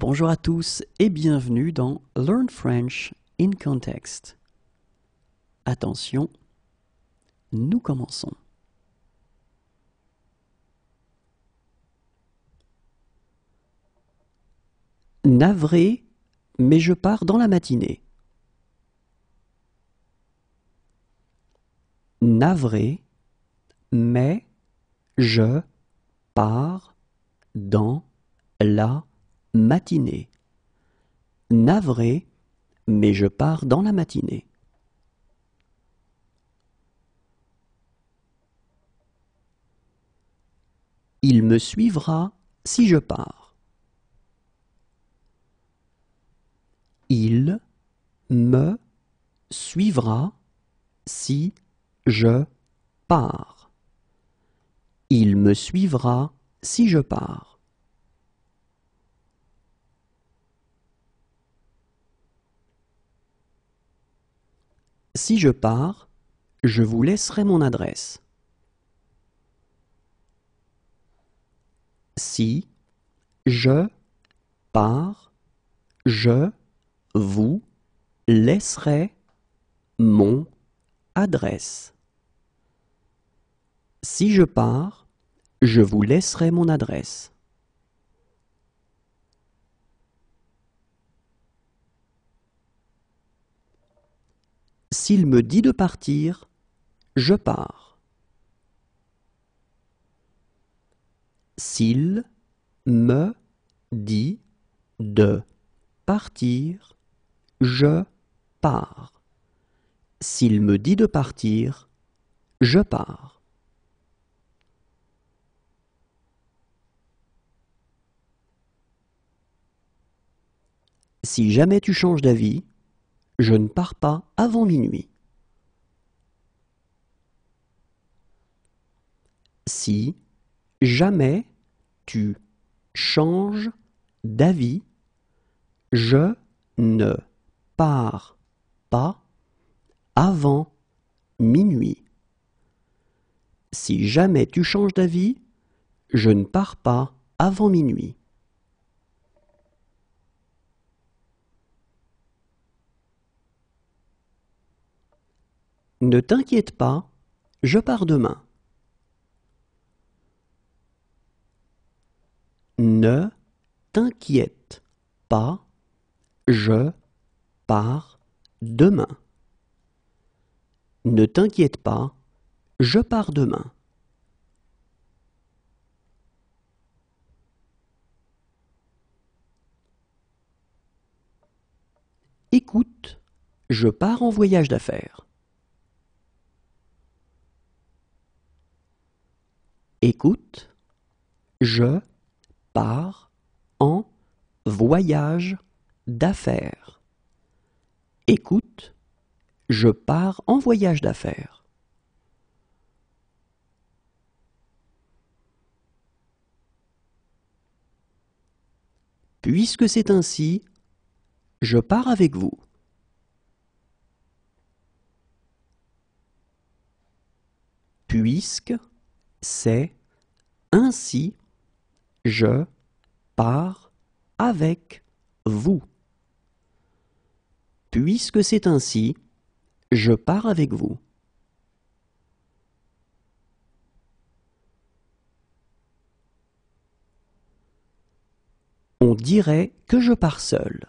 Bonjour à tous et bienvenue dans Learn French in Context. Attention, nous commençons. Navré, mais je pars dans la matinée. Navré, mais je pars dans la matinée. Navré, mais je pars dans la matinée. Il me suivra si je pars. Il me suivra si je pars. Il me suivra si je pars. Si je pars, je vous laisserai mon adresse. Si je pars, je vous laisserai mon adresse. Si je pars, je vous laisserai mon adresse. S'il me dit de partir, je pars. S'il me dit de partir, je pars. S'il me dit de partir, je pars. Si jamais tu changes d'avis, je ne pars pas avant minuit. Si jamais tu changes d'avis, je ne pars pas avant minuit. Si jamais tu changes d'avis, je ne pars pas avant minuit. Ne t'inquiète pas, je pars demain. Ne t'inquiète pas, je pars demain. Ne t'inquiète pas, je pars demain. Écoute, je pars en voyage d'affaires. Écoute, je pars en voyage d'affaires. Écoute, je pars en voyage d'affaires. Puisque c'est ainsi, je pars avec vous. Puisque c'est ainsi, je pars avec vous. Puisque c'est ainsi, je pars avec vous. On dirait que je pars seul.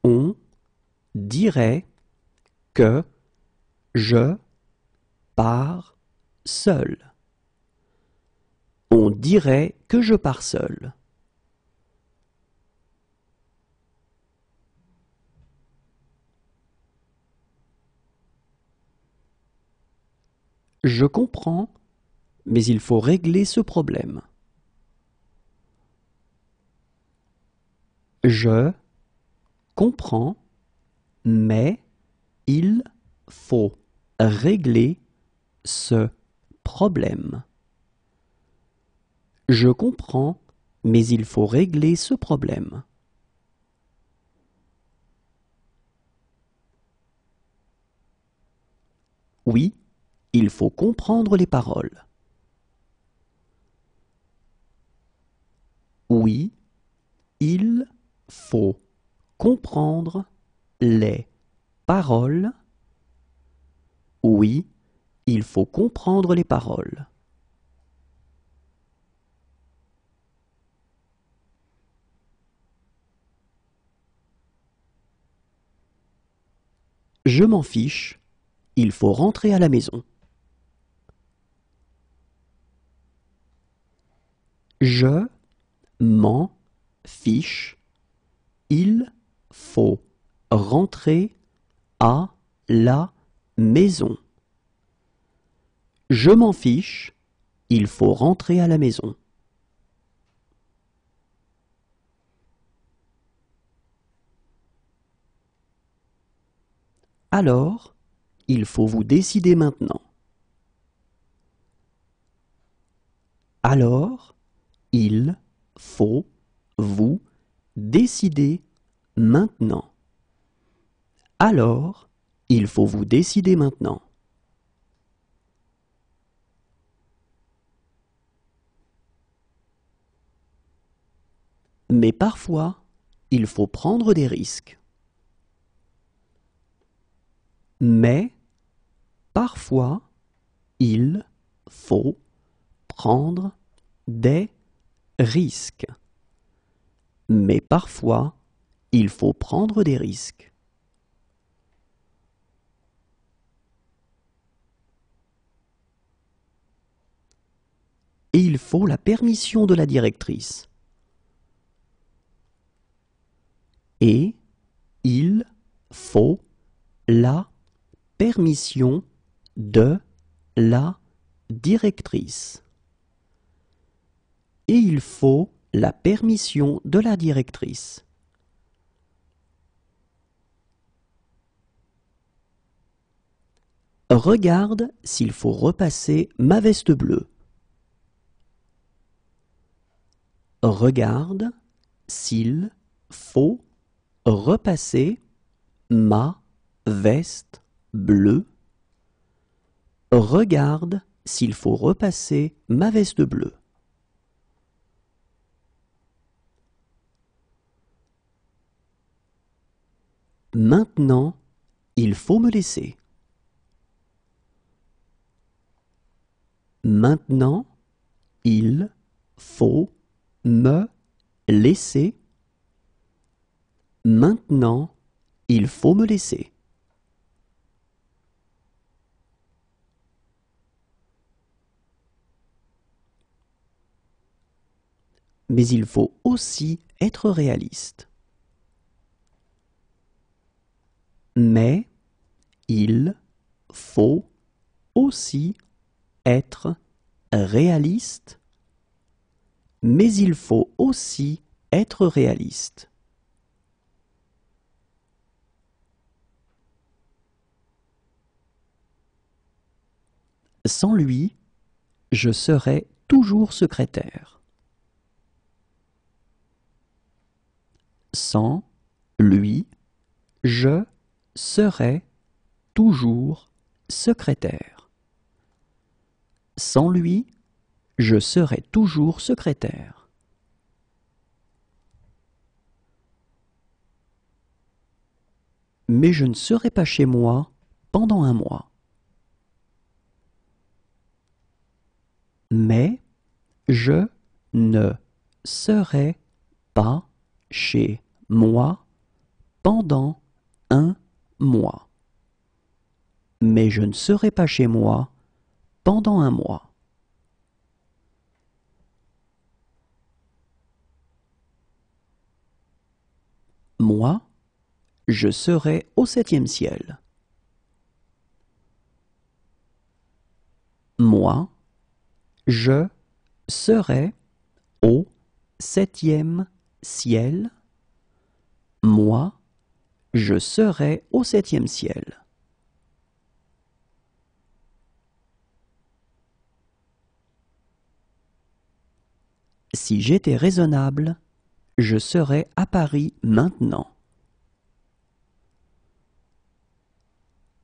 On dirait que je pars seul. On dirait que je pars seul. Je comprends, mais il faut régler ce problème. Je comprends, mais il faut régler ce problème. Je comprends, mais il faut régler ce problème. Oui, il faut comprendre les paroles. Oui, il faut comprendre les paroles. Oui, il faut comprendre les paroles. Je m'en fiche, il faut rentrer à la maison. Je m'en fiche, il faut rentrer à la maison. Je m'en fiche, il faut rentrer à la maison. Alors, il faut vous décider maintenant. Alors, il faut vous décider maintenant. Alors, il faut vous décider maintenant. Mais parfois, il faut prendre des risques. Mais parfois, il faut prendre des risques. Mais parfois, il faut prendre des risques. Et il faut la permission de la directrice. Et il faut la permission de la directrice. Et il faut la permission de la directrice. Regarde s'il faut repasser ma veste bleue. Regarde s'il faut repasser ma veste bleue. Regarde s'il faut repasser ma veste bleue. Maintenant, il faut me laisser. Maintenant, il faut me laisser. Maintenant, il faut me laisser. Mais il faut aussi être réaliste. Mais il faut aussi être réaliste. Mais il faut aussi être réaliste. Sans lui, je serai toujours secrétaire. Sans lui, je serai toujours secrétaire. Sans lui, je serai toujours secrétaire. Mais je ne serai pas chez moi pendant un mois. Mais je ne serai pas chez moi pendant un mois. Mais je ne serai pas chez moi pendant un mois. Moi, je serai au 7e ciel. Moi, je serai au 7e ciel. Moi, je serai au 7e ciel. Si j'étais raisonnable, je serais à Paris maintenant.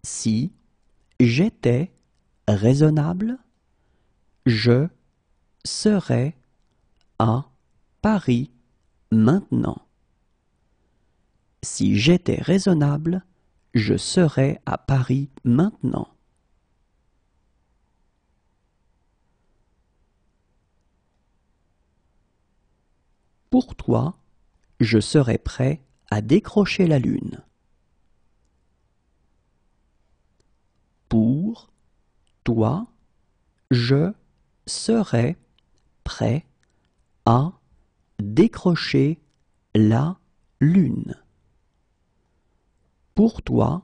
Si j'étais raisonnable, je serais à Paris maintenant. Si j'étais raisonnable, je serais à Paris maintenant. Pour toi, je serais prêt à décrocher la lune. Pour toi, je serais prêt à décrocher la lune. Pour toi,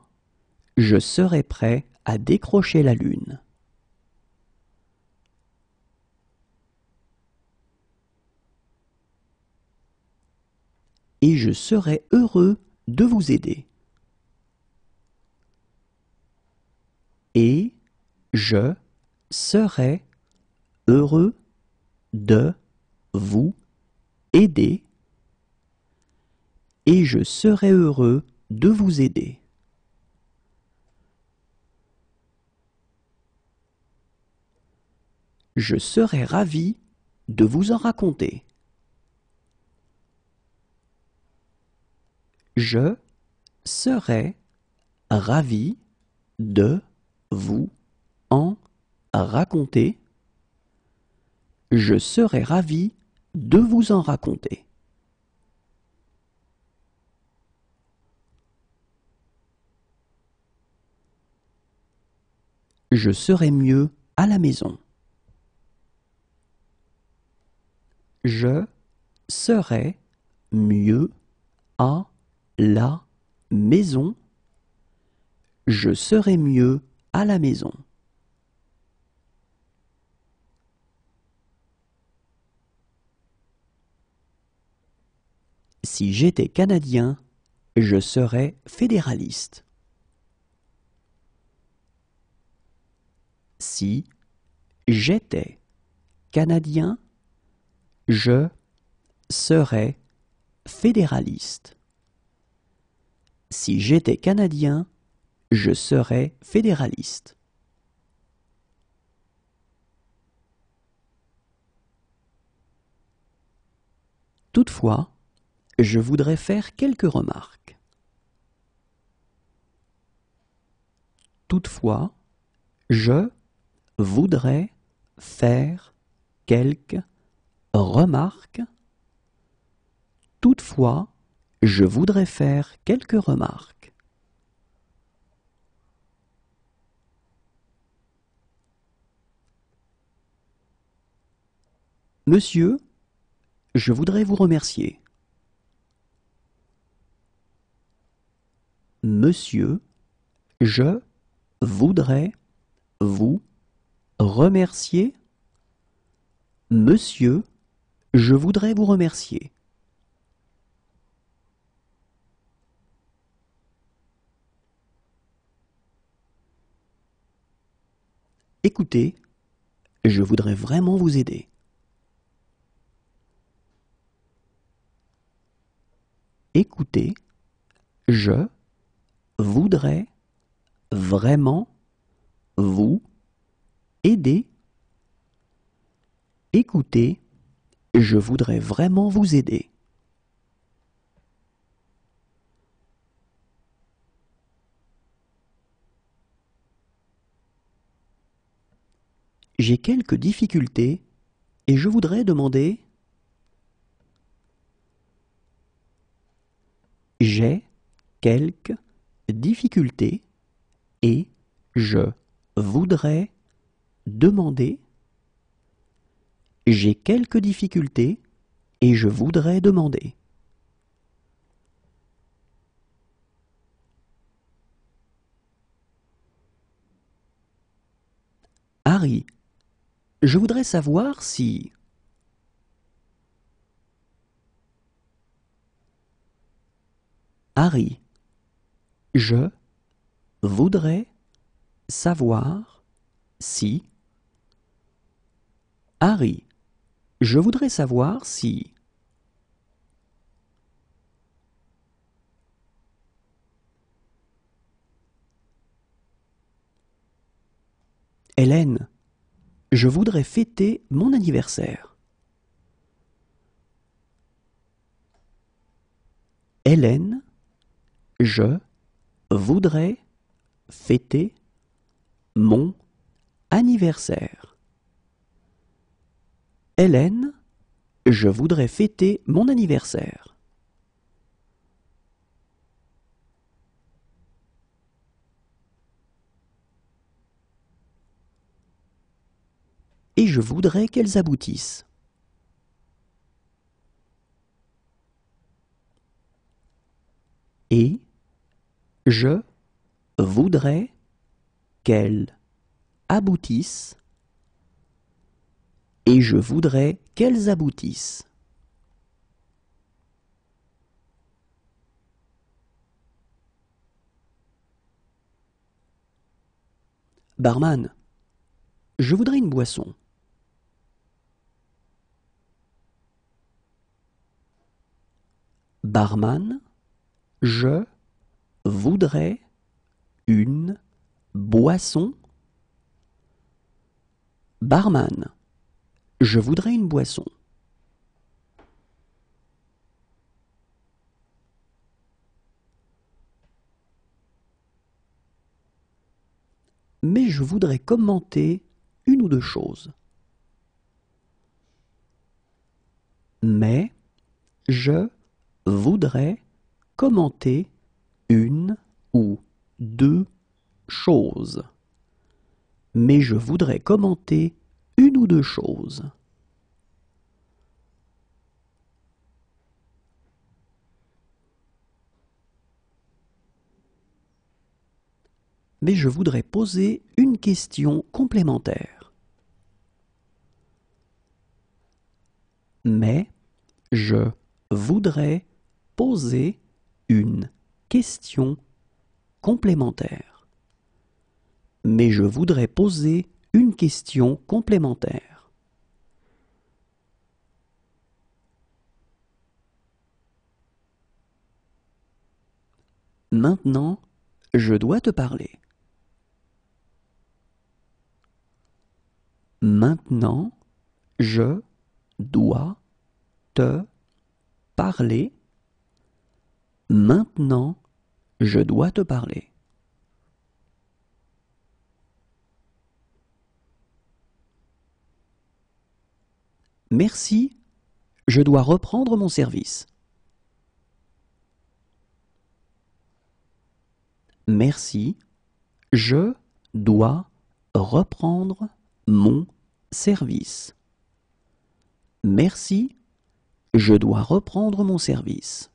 je serais prêt à décrocher la lune. Et je serais heureux de vous aider. Et je serais heureux de vous aider. Et je serais heureux de vous aider. Je serais ravi de vous en raconter. Je serais ravi de vous en raconter. Je serais ravi de vous en raconter. Je serais mieux à la maison. Je serais mieux à la maison. Je serais mieux à la maison. Si j'étais Canadien, je serais fédéraliste. Si j'étais Canadien, je serais fédéraliste. Si j'étais Canadien, je serais fédéraliste. Toutefois, je voudrais faire quelques remarques. Toutefois, je voudrais faire quelques remarques. Toutefois, je voudrais faire quelques remarques. Monsieur, je voudrais vous remercier. Monsieur, je voudrais vous remercier. Monsieur, je voudrais vous remercier. Écoutez, je voudrais vraiment vous aider. Écoutez, je voudrais vraiment vous aider. Écoutez, je voudrais vraiment vous aider. J'ai quelques difficultés et je voudrais demander. J'ai quelques difficultés et je voudrais demander. J'ai quelques difficultés et je voudrais demander. Harry, je voudrais savoir si. Harry, je voudrais savoir si. Harry, je voudrais savoir si. Hélène, je voudrais fêter mon anniversaire. Hélène, je voudrais fêter mon anniversaire. Hélène, je voudrais fêter mon anniversaire. Et je voudrais qu'elles aboutissent. Et je voudrais qu'elles aboutissent. Et je voudrais qu'elles aboutissent. Barman, je voudrais une boisson. Barman, je voudrais une boisson. Barman, je voudrais une boisson. Mais je voudrais commenter une ou deux choses. Mais je voudrais commenter une ou deux choses. Mais je voudrais commenter une ou deux choses. Mais je voudrais poser une question complémentaire. Mais je voudrais poser une question complémentaire. Mais je voudrais poser une question complémentaire. Maintenant, je dois te parler. Maintenant, je dois te parler. Maintenant, je dois te parler. Merci, je dois reprendre mon service. Merci, je dois reprendre mon service. Merci, je dois reprendre mon service.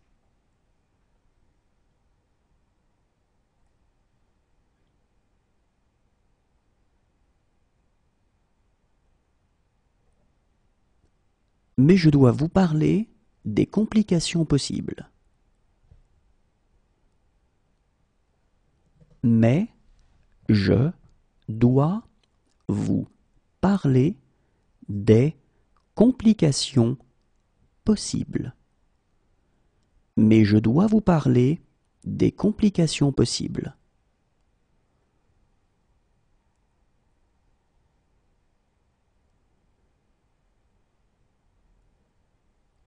Mais je dois vous parler des complications possibles. Mais je dois vous parler des complications possibles. Mais je dois vous parler des complications possibles.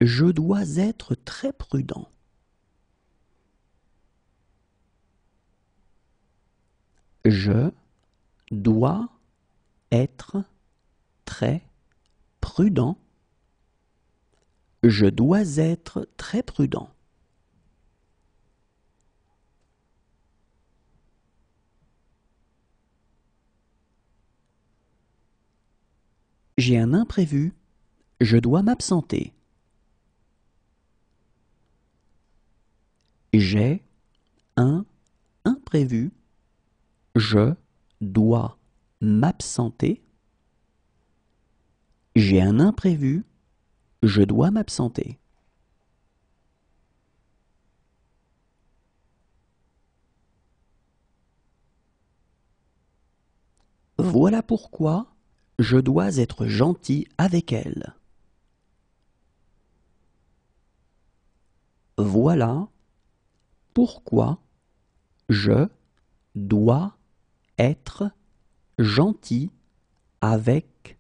Je dois être très prudent. Je dois être très prudent. Je dois être très prudent. J'ai un imprévu. Je dois m'absenter. J'ai un imprévu. Je dois m'absenter. J'ai un imprévu. Je dois m'absenter. Voilà pourquoi je dois être gentil avec elle. Voilà pourquoi je dois être gentil avec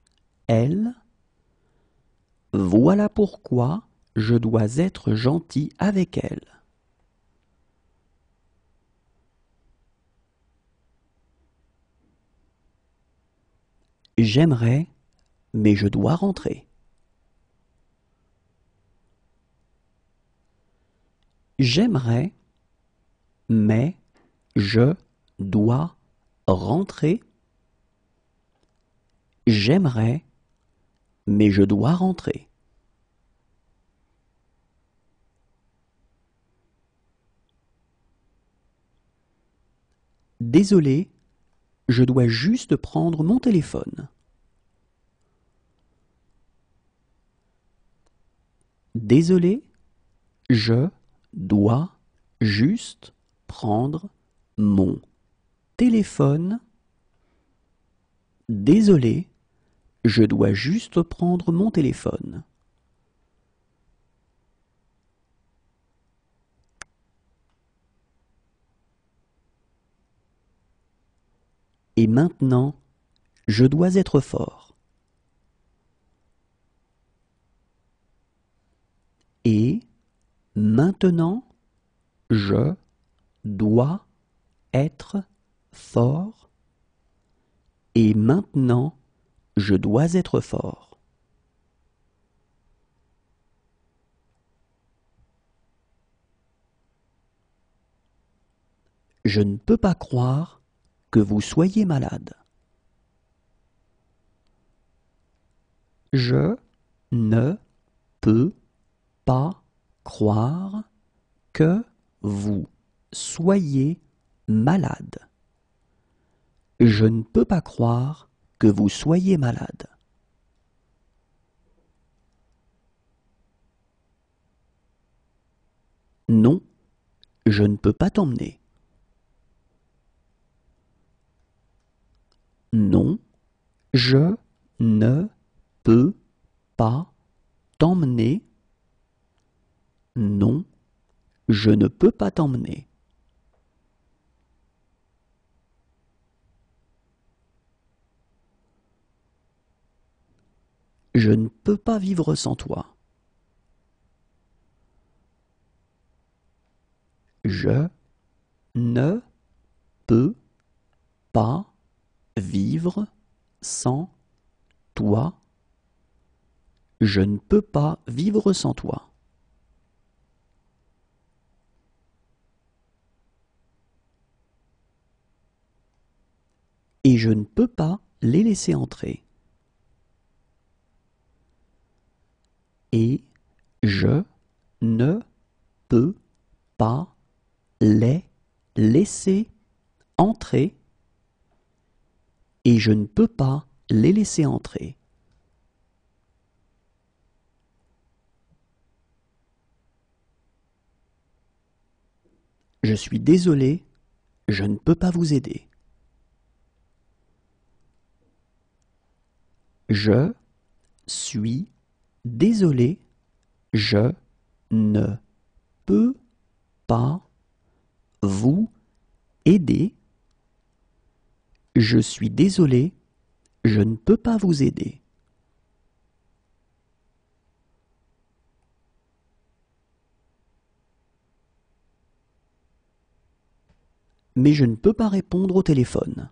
elle. Voilà pourquoi je dois être gentil avec elle. J'aimerais, mais je dois rentrer. J'aimerais, mais je dois rentrer. J'aimerais, mais je dois rentrer. Désolé, je dois juste prendre mon téléphone. Désolé, je dois juste prendre mon téléphone. Désolé, je dois juste prendre mon téléphone. Et maintenant, je dois être fort. Et maintenant, je dois être fort. Et maintenant, je dois être fort. Je ne peux pas croire que vous soyez malade. Je ne peux pas croire que vous soyez malade. Je ne peux pas croire que vous soyez malade. Non, je ne peux pas t'emmener. Non, je ne peux pas t'emmener. Non, je ne peux pas t'emmener. Je ne peux pas vivre sans toi. Je ne peux pas vivre sans toi. Je ne peux pas vivre sans toi. Et je ne peux pas les laisser entrer. Et je ne peux pas les laisser entrer. Et je ne peux pas les laisser entrer. Je suis désolé, je ne peux pas vous aider. Je suis désolé, je ne peux pas vous aider. Je suis désolé, je ne peux pas vous aider. Mais je ne peux pas répondre au téléphone.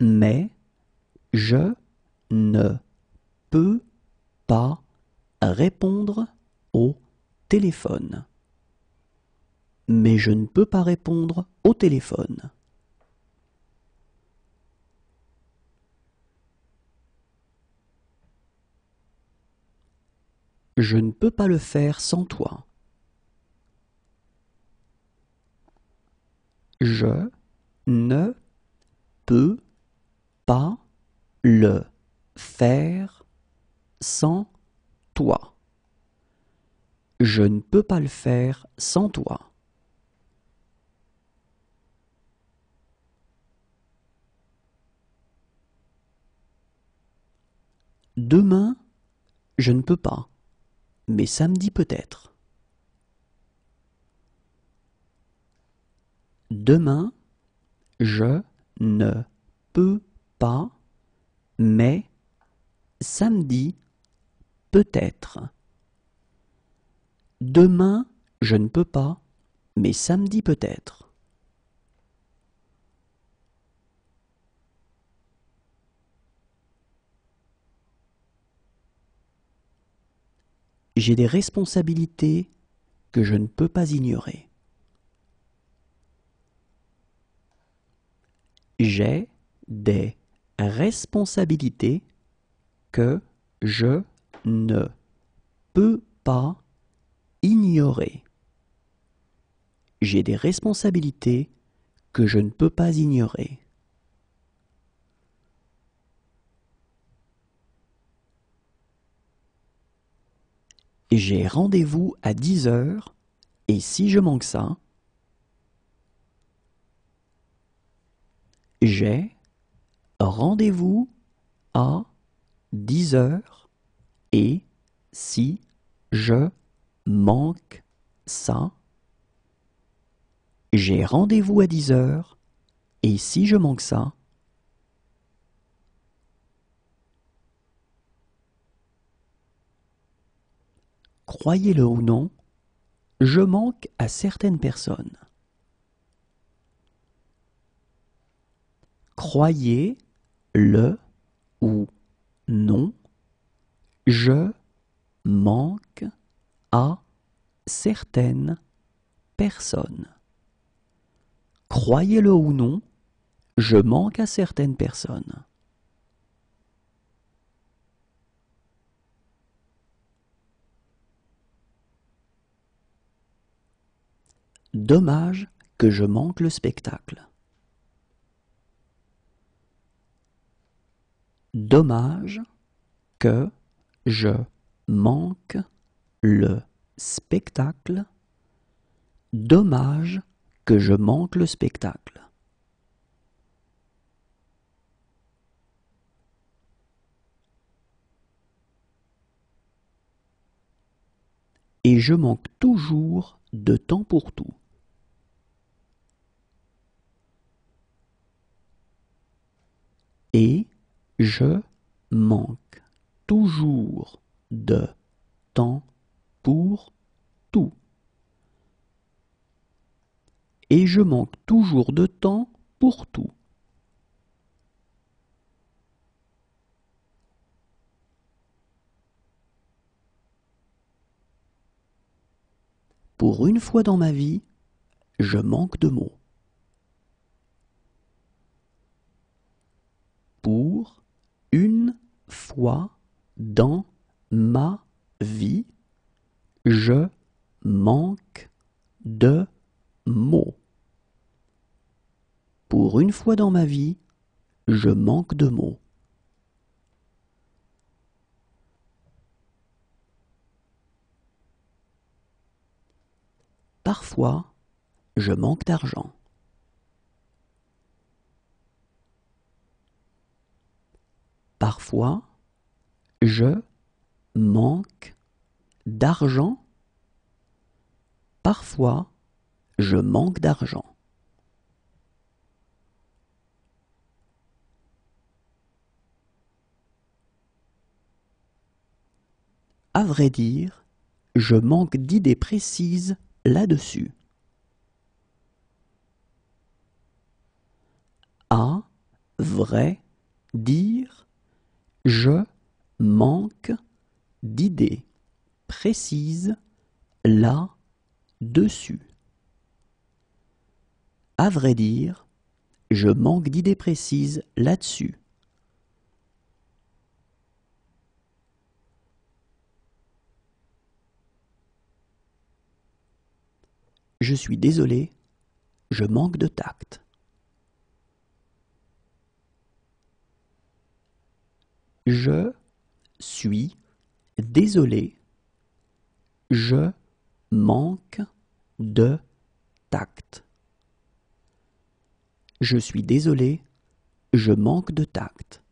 Mais je ne peux pas répondre au téléphone. Mais je ne peux pas répondre au téléphone. Je ne peux pas le faire sans toi. Je ne peux pas le faire sans toi. Je ne peux pas le faire sans toi. Demain, je ne peux pas, mais samedi peut-être. Demain, je ne peux pas, mais samedi peut-être. Demain, je ne peux pas, mais samedi peut-être. J'ai des responsabilités que je ne peux pas ignorer. J'ai des responsabilités que je ne peux pas ignorer. J'ai des responsabilités que je ne peux pas ignorer. J'ai rendez-vous à 10 heures et si je manque ça, j'ai rendez-vous à 10 heures et si je manque ça, j'ai rendez-vous à 10 heures et si je manque ça, croyez-le ou non, je manque à certaines personnes. Croyez-le ou non, je manque à certaines personnes. Croyez-le ou non, je manque à certaines personnes. Dommage que je manque le spectacle. Dommage que je manque le spectacle. Dommage que je manque le spectacle. Et je manque toujours de temps pour tout. Et je manque toujours de temps pour tout. Et je manque toujours de temps pour tout. Pour une fois dans ma vie, je manque de mots. Pour une fois dans ma vie, je manque de mots. Pour une fois dans ma vie, je manque de mots. Parfois, je manque d'argent. Parfois, je manque d'argent. Parfois, je manque d'argent. À vrai dire, je manque d'idées précises là-dessus. À vrai dire, je manque d'idées précises là-dessus. À vrai dire, je manque d'idées précises là-dessus. Je suis désolé, je manque de tact. Je suis désolé, je manque de tact. Je suis désolé, je manque de tact.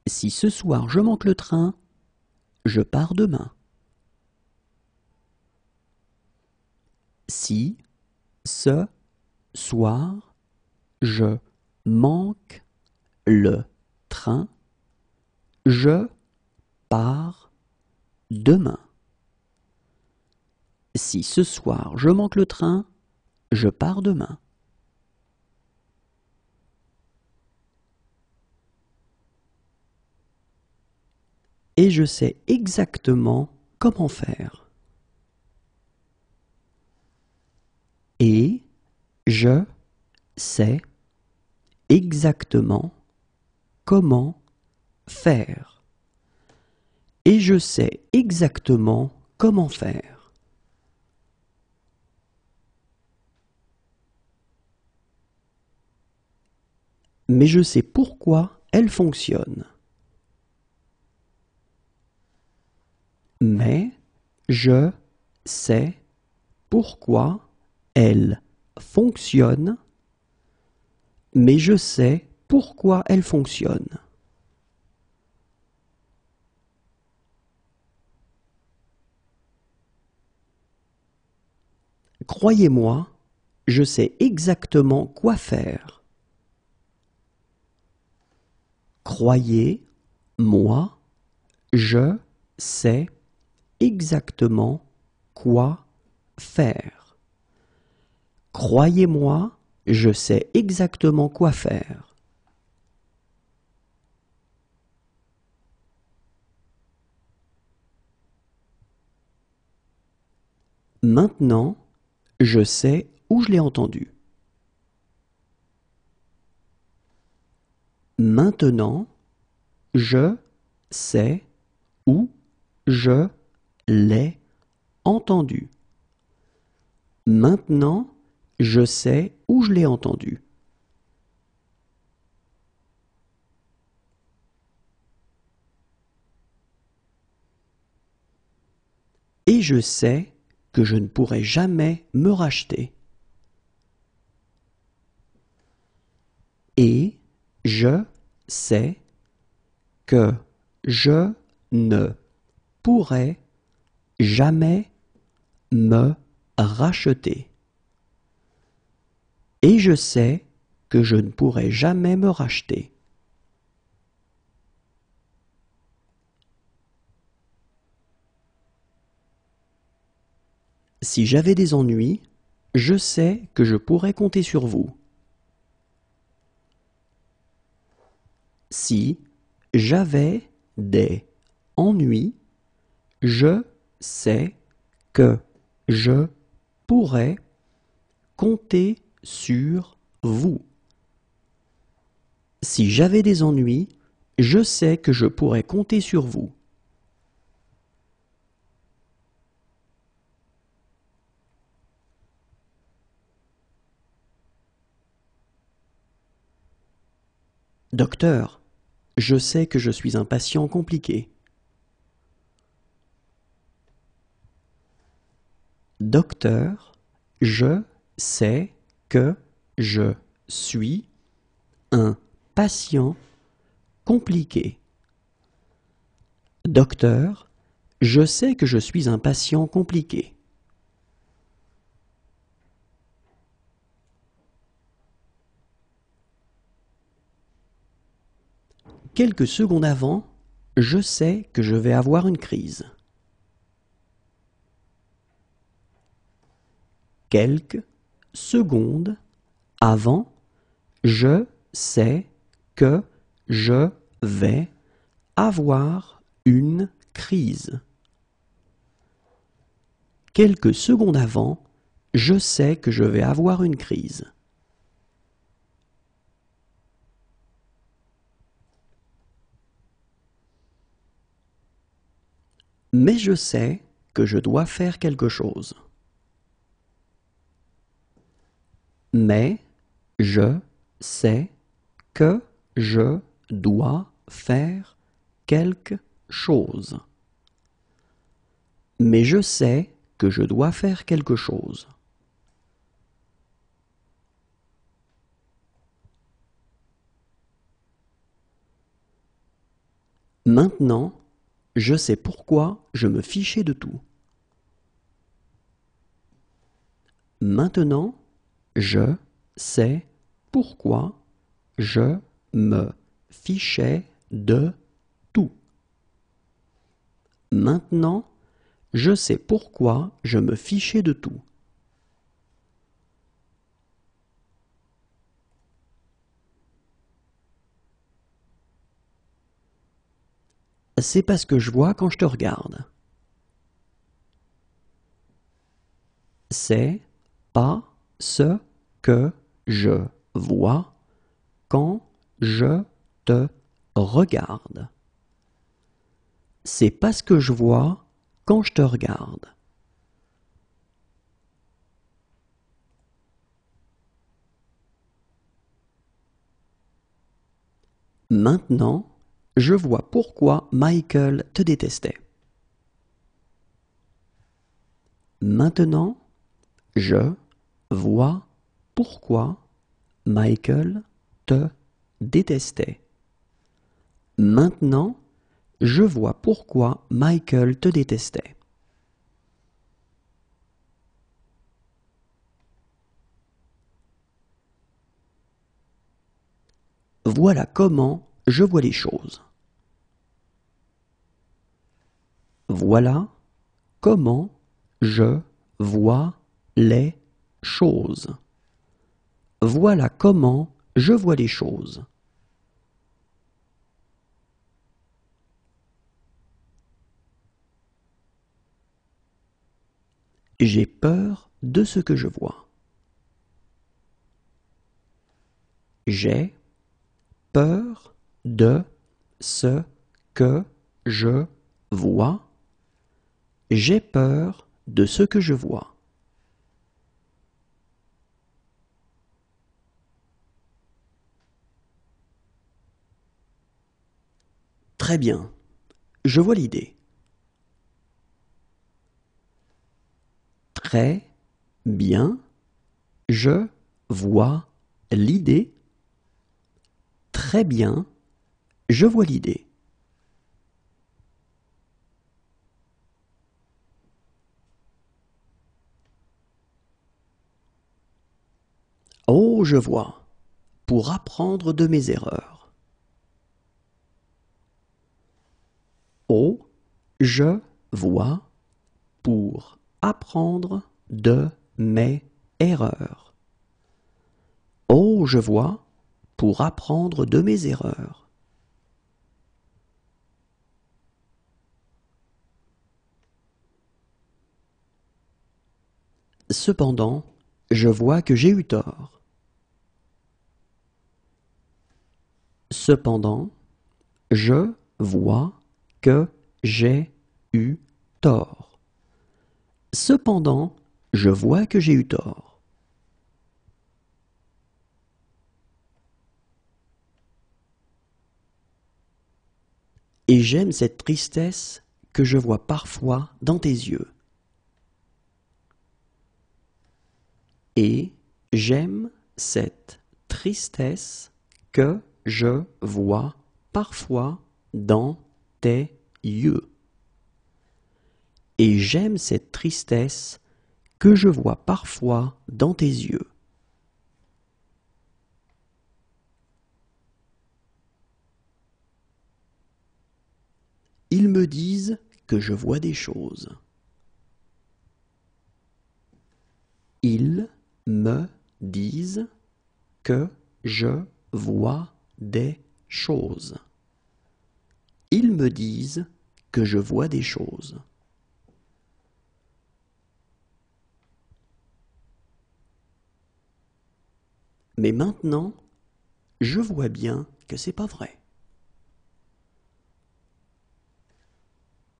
Si ce soir je manque le train, je pars demain. Si ce soir je manque le train, je pars demain. Si ce soir je manque le train, je pars demain. et je sais exactement comment faire. Et je sais exactement comment faire. Et je sais exactement comment faire. Mais je sais pourquoi elle fonctionne. Mais je sais pourquoi elle fonctionne. Mais je sais pourquoi elle fonctionne. Croyez-moi, je sais exactement quoi faire. Croyez-moi, je sais exactement quoi faire. Croyez-moi, je sais exactement quoi faire. Maintenant, je sais où je l'ai entendu. Maintenant, je sais où je l'ai entendu. Maintenant, je sais où je l'ai entendu. Et je sais que je ne pourrai jamais me racheter. Et je sais que je ne pourrai jamais me racheter. Et je sais que je ne pourrai jamais me racheter. Si j'avais des ennuis, je sais que je pourrais compter sur vous. Si j'avais des ennuis, je sais que je pourrais compter sur vous. Si j'avais des ennuis, je sais que je pourrais compter sur vous. Docteur, je sais que je suis un patient compliqué. Docteur, je sais que je suis un patient compliqué. Docteur, je sais que je suis un patient compliqué. Quelques secondes avant, je sais que je vais avoir une crise. Quelques secondes avant, je sais que je vais avoir une crise. Quelques secondes avant, je sais que je vais avoir une crise. Mais je sais que je dois faire quelque chose. Mais je sais que je dois faire quelque chose. Mais je sais que je dois faire quelque chose. Maintenant, je sais pourquoi je me fichais de tout. Maintenant, je sais pourquoi je me fichais de tout. Maintenant, je sais pourquoi je me fichais de tout. c'est pas ce que je vois quand je te regarde. C'est pas ce que je vois quand je te regarde. C'est pas ce que je vois quand je te regarde. Maintenant, je vois pourquoi Michael te détestait. Maintenant, je vois pourquoi Michael te détestait. Maintenant, je vois pourquoi Michael te détestait. Voilà comment je vois les choses. Voilà comment je vois les choses. Voilà comment je vois les choses. J'ai peur de ce que je vois. J'ai peur de ce que je vois. J'ai peur de ce que je vois. Très bien, je vois l'idée. Très bien, je vois l'idée. Très bien, je vois l'idée. Oh, je vois. Pour apprendre de mes erreurs. Oh, je vois. Pour apprendre de mes erreurs. Oh, je vois. Pour apprendre de mes erreurs. Cependant, je vois que j'ai eu tort. Cependant, je vois que j'ai eu tort. Cependant, je vois que j'ai eu tort. Et j'aime cette tristesse que je vois parfois dans tes yeux. Et j'aime cette tristesse que je vois parfois dans tes yeux. Et j'aime cette tristesse que je vois parfois dans tes yeux. Ils me disent que je vois des choses. Ils me disent que je vois des choses. Ils me disent que je vois des choses. Mais maintenant, je vois bien que c'est pas vrai.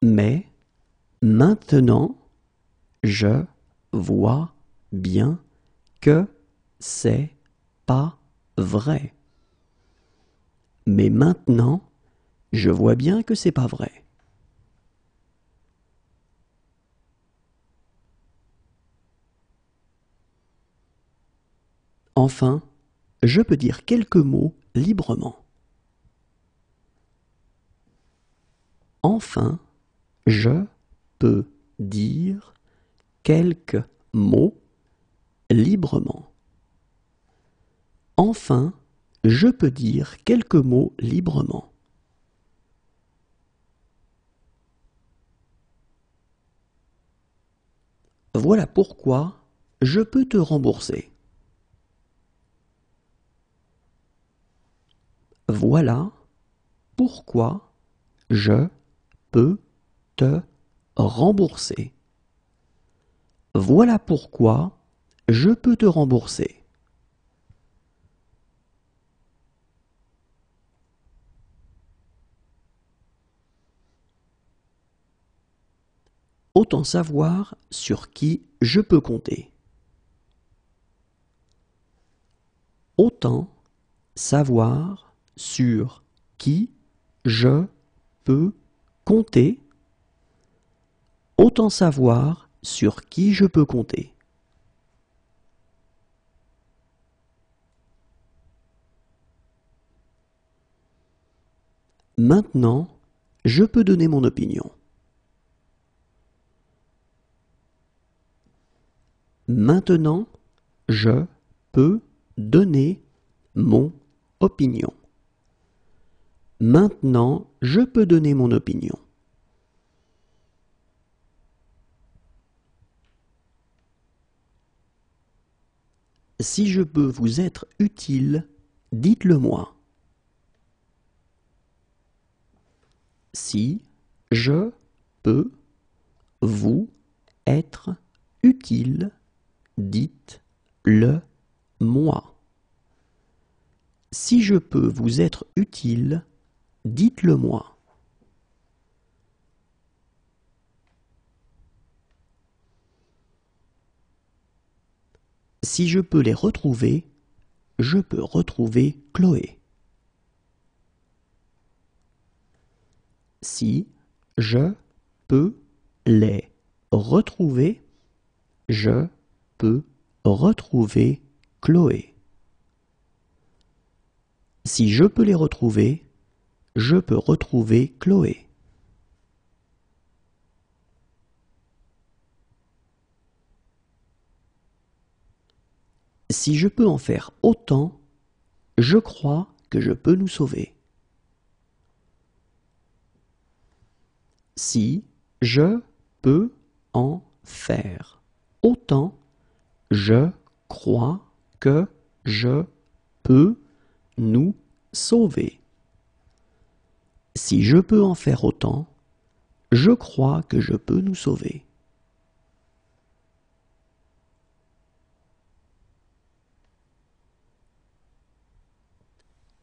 Mais maintenant, je vois bien que c'est pas vrai. Mais maintenant, je vois bien que c'est pas vrai. Enfin, je peux dire quelques mots librement. Enfin, je peux dire quelques mots librement. Enfin, je peux dire quelques mots librement. Voilà pourquoi je peux te rembourser. Voilà pourquoi je peux te rembourser. Voilà pourquoi je peux te rembourser. Autant savoir sur qui je peux compter. Autant savoir sur qui je peux compter. Autant savoir sur qui je peux compter. Maintenant, je peux donner mon opinion. Maintenant, je peux donner mon opinion. Maintenant, je peux donner mon opinion. Si je peux vous être utile, dites-le moi. Si je peux vous être utile, dites-le moi. Si je peux vous être utile, dites-le moi. Si je peux les retrouver, je peux retrouver Chloé. Si je peux les retrouver, je peux retrouver Chloé. Si je peux les retrouver, je peux retrouver Chloé. Si je peux en faire autant, je crois que je peux nous sauver. Si je peux en faire autant, je crois que je peux nous sauver. Si je peux en faire autant, je crois que je peux nous sauver.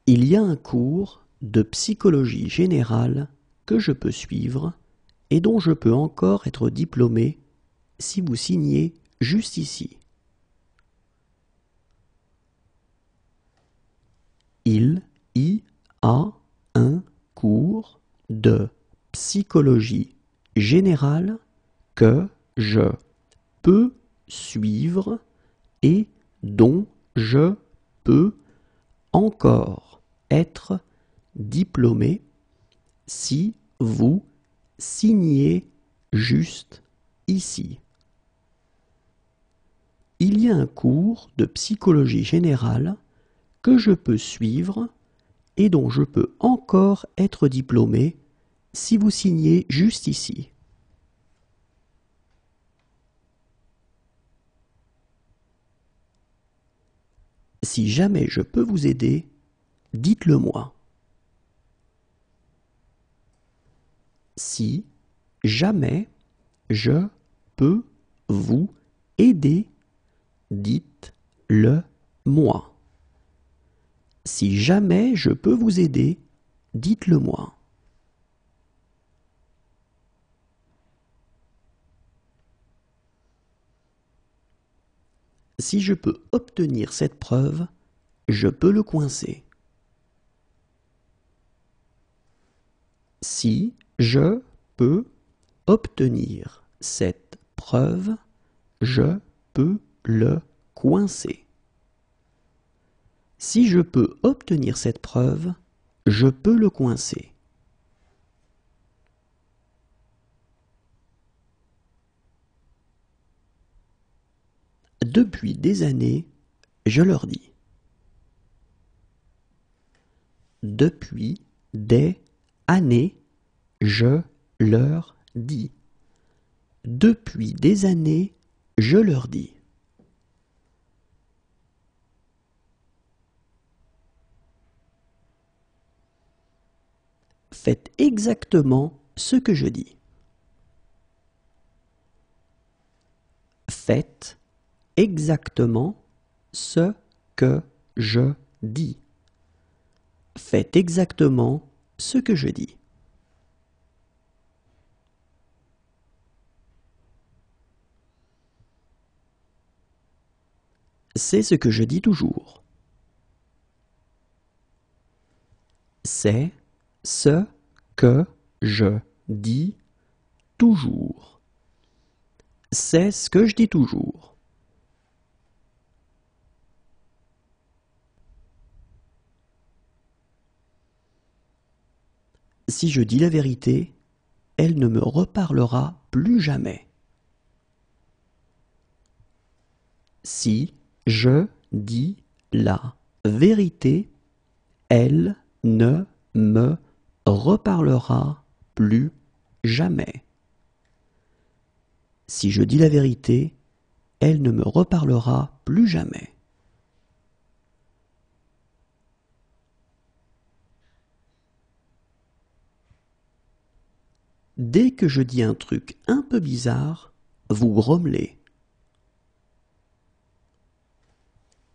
Il y a un cours de psychologie générale que je peux suivre et dont je peux encore être diplômé si vous signez juste ici. Il y a un cours de psychologie générale que je peux suivre et dont je peux encore être diplômé si vous signez juste ici. Il y a un cours de psychologie générale que je peux suivre et dont je peux encore être diplômé si vous signez juste ici. Si jamais je peux vous aider, dites-le moi. Si jamais je peux vous aider, dites-le moi. Si jamais je peux vous aider, dites-le moi. Si je peux obtenir cette preuve, je peux le coincer. Si je peux obtenir cette preuve, je peux le coincer. Si je peux obtenir cette preuve, je peux le coincer. Depuis des années, je leur dis. Depuis des années, je leur dis. Depuis des années, je leur dis. Faites exactement ce que je dis. Faites exactement ce que je dis. Faites exactement ce que je dis. C'est ce que je dis toujours. C'est ce que je dis toujours. C'est ce que je dis toujours. Si je dis la vérité, elle ne me reparlera plus jamais. Si je dis la vérité, elle ne me reparlera plus jamais. Si je dis la vérité, elle ne me reparlera plus jamais. Dès que je dis un truc un peu bizarre, vous grommelez.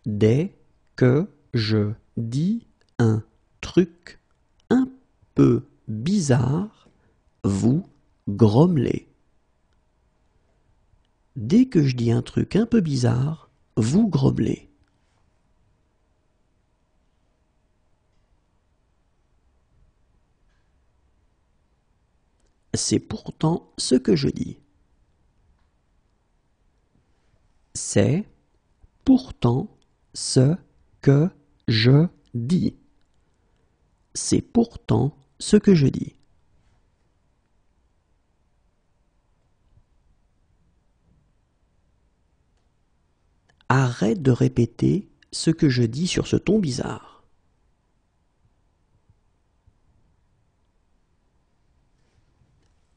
Dès que je dis un truc un peu bizarre, vous grommelez. Dès que je dis un truc un peu bizarre, vous grommelez. C'est pourtant ce que je dis. C'est pourtant ce que je dis. C'est pourtant ce que je dis. Arrête de répéter ce que je dis sur ce ton bizarre.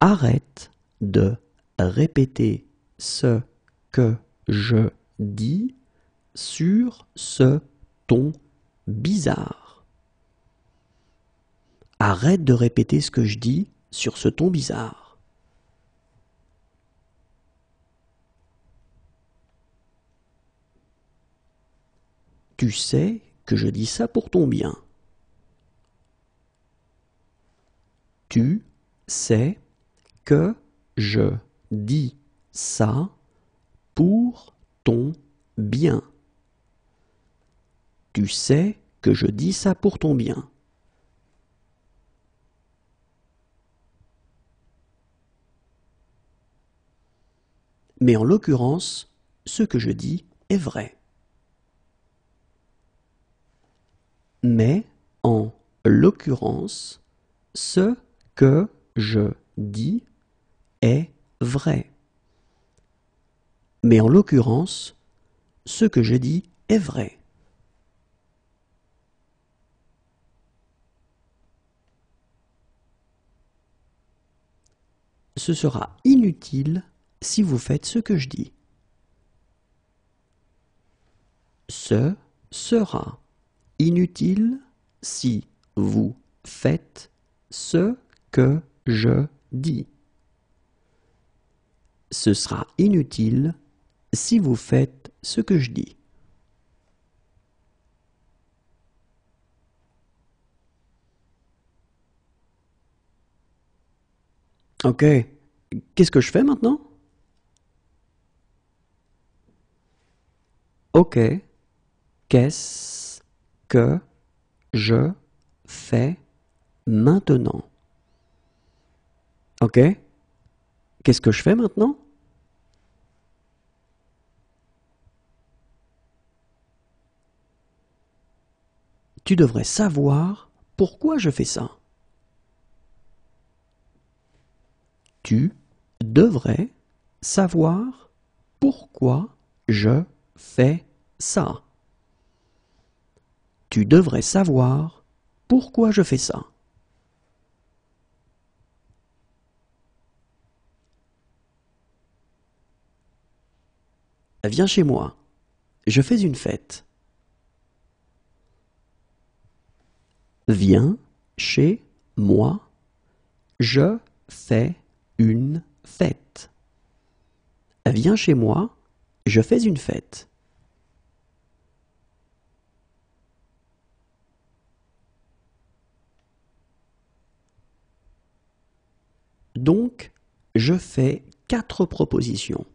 Arrête de répéter ce que je dis sur ce ton bizarre. Arrête de répéter ce que je dis sur ce ton bizarre. Tu sais que je dis ça pour ton bien. Tu sais que je dis ça pour ton bien. Tu sais que je dis ça pour ton bien. Mais en l'occurrence, ce que je dis est vrai. Mais en l'occurrence, ce que je dis est vrai. Mais en l'occurrence, ce que je dis est vrai. Ce sera inutile si vous faites ce que je dis. Ce sera inutile si vous faites ce que je dis. Ce sera inutile si vous faites ce que je dis. Ok, qu'est-ce que je fais maintenant? Ok, qu'est-ce que je fais maintenant? Ok, qu'est-ce que je fais maintenant? Tu devrais savoir pourquoi je fais ça. Tu devrais savoir pourquoi je fais ça. Tu devrais savoir pourquoi je fais ça. Viens chez moi. Je fais une fête. Viens chez moi. Je fais une fête. Viens chez moi, je fais une fête. Donc, je fais 4 propositions.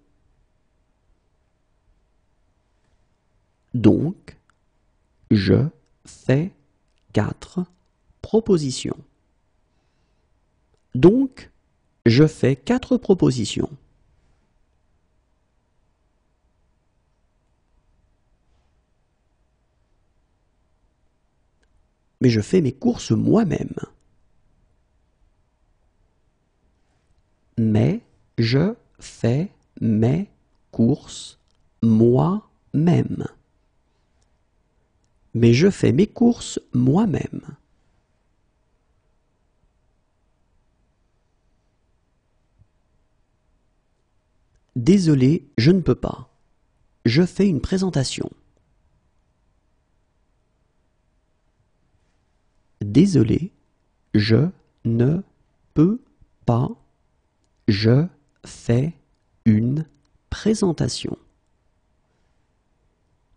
Donc, je fais 4 propositions. Donc, je fais 4 propositions. Mais je fais mes courses moi-même. Mais je fais mes courses moi-même. Mais je fais mes courses moi-même. Désolé, je ne peux pas. Je fais une présentation. Désolé, je ne peux pas. Je fais une présentation.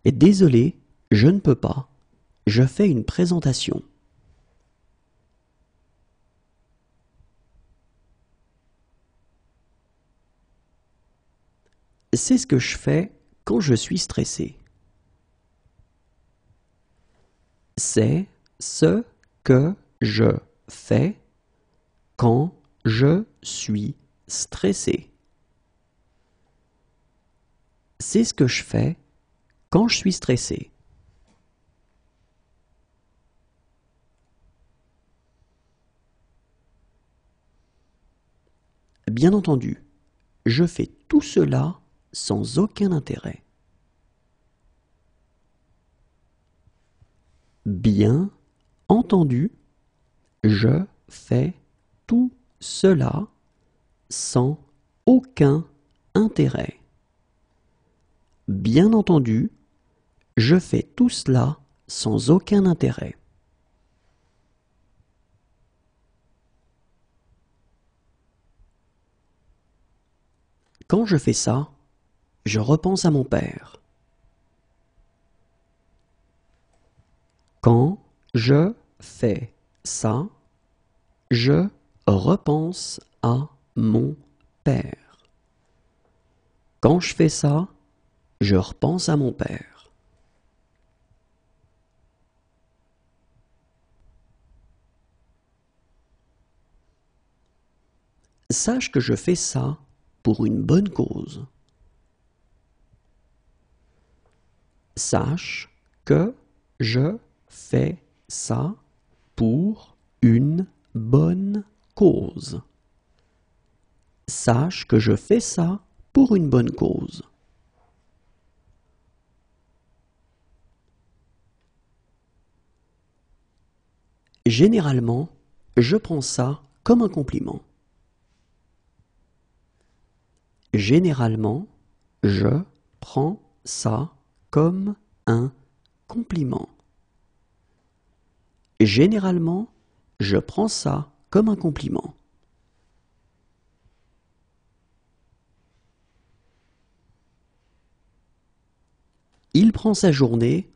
Et désolé, je ne peux pas. Je fais une présentation. C'est ce que je fais quand je suis stressé. C'est ce que je fais quand je suis stressé. C'est ce que je fais quand je suis stressé. Bien entendu, je fais tout cela sans aucun intérêt. Bien entendu, je fais tout cela sans aucun intérêt. Bien entendu, je fais tout cela sans aucun intérêt. Quand je fais ça, je repense à mon père. Quand je fais ça, je repense à mon père. Quand je fais ça, je repense à mon père. Sache que je fais ça pour une bonne cause. Sache que je fais ça pour une bonne cause. Sache que je fais ça pour une bonne cause. Généralement, je prends ça comme un compliment. Généralement, je prends ça comme un compliment. Généralement, je prends ça comme un compliment. Il prend sa journée,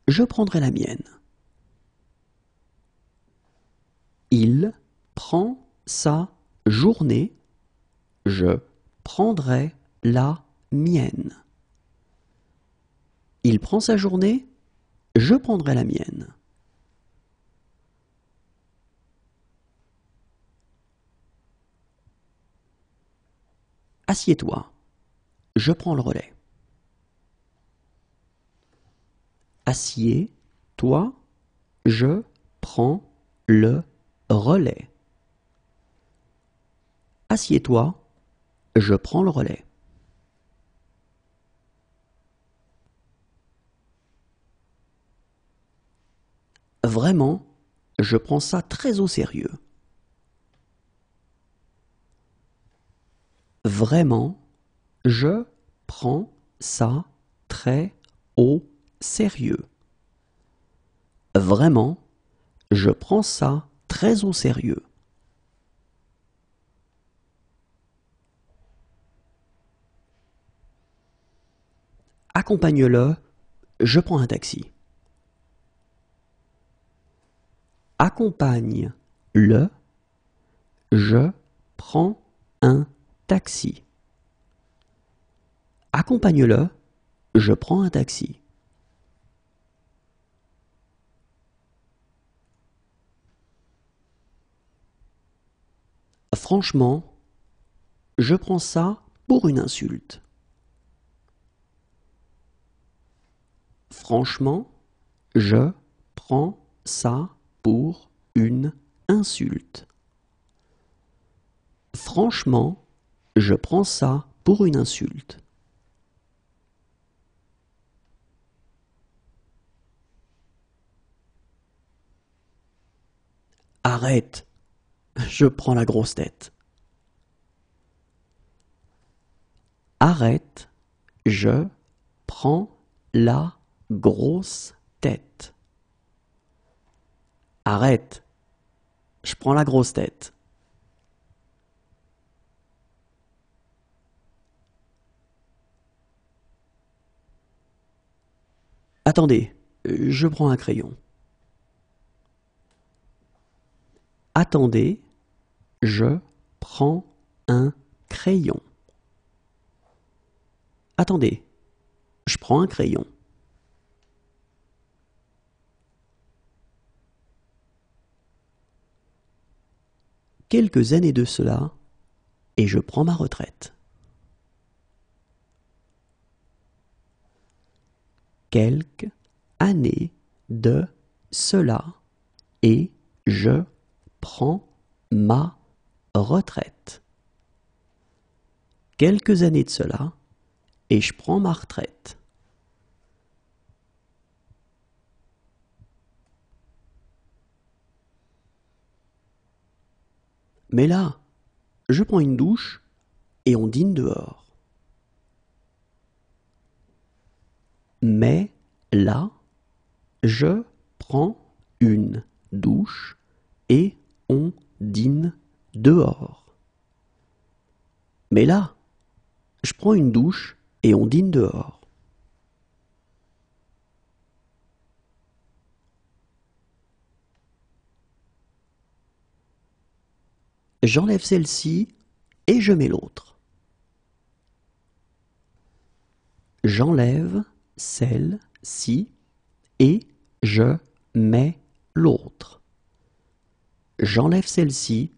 je prendrai la mienne. Il prend sa journée, je prendrai la mienne. Il prend sa journée, je prendrai la mienne. Assieds-toi, je prends le relais. Assieds-toi, je prends le relais. Assieds-toi, je prends le relais. Vraiment, je prends ça très au sérieux. Vraiment, je prends ça très au sérieux. Vraiment, je prends ça très au sérieux. Accompagne-le, je prends un taxi. Accompagne-le, je prends un taxi. Accompagne-le, je prends un taxi. Franchement, je prends ça pour une insulte. Franchement, je prends ça pour une insulte. Franchement, je prends ça pour une insulte. Arrête, je prends la grosse tête. Arrête, je prends la grosse tête. Arrête, je prends la grosse tête. Attendez, je prends un crayon. Attendez, je prends un crayon. Attendez, je prends un crayon. Quelques années de cela, et je prends ma retraite. Quelques années de cela, et je prends ma retraite. Quelques années de cela, et je prends ma retraite. Mais là, je prends une douche et on dîne dehors. Mais là, je prends une douche et on dîne dehors. Mais là, je prends une douche et on dîne dehors. J'enlève celle-ci et je mets l'autre. J'enlève celle-ci et je mets l'autre. J'enlève celle-ci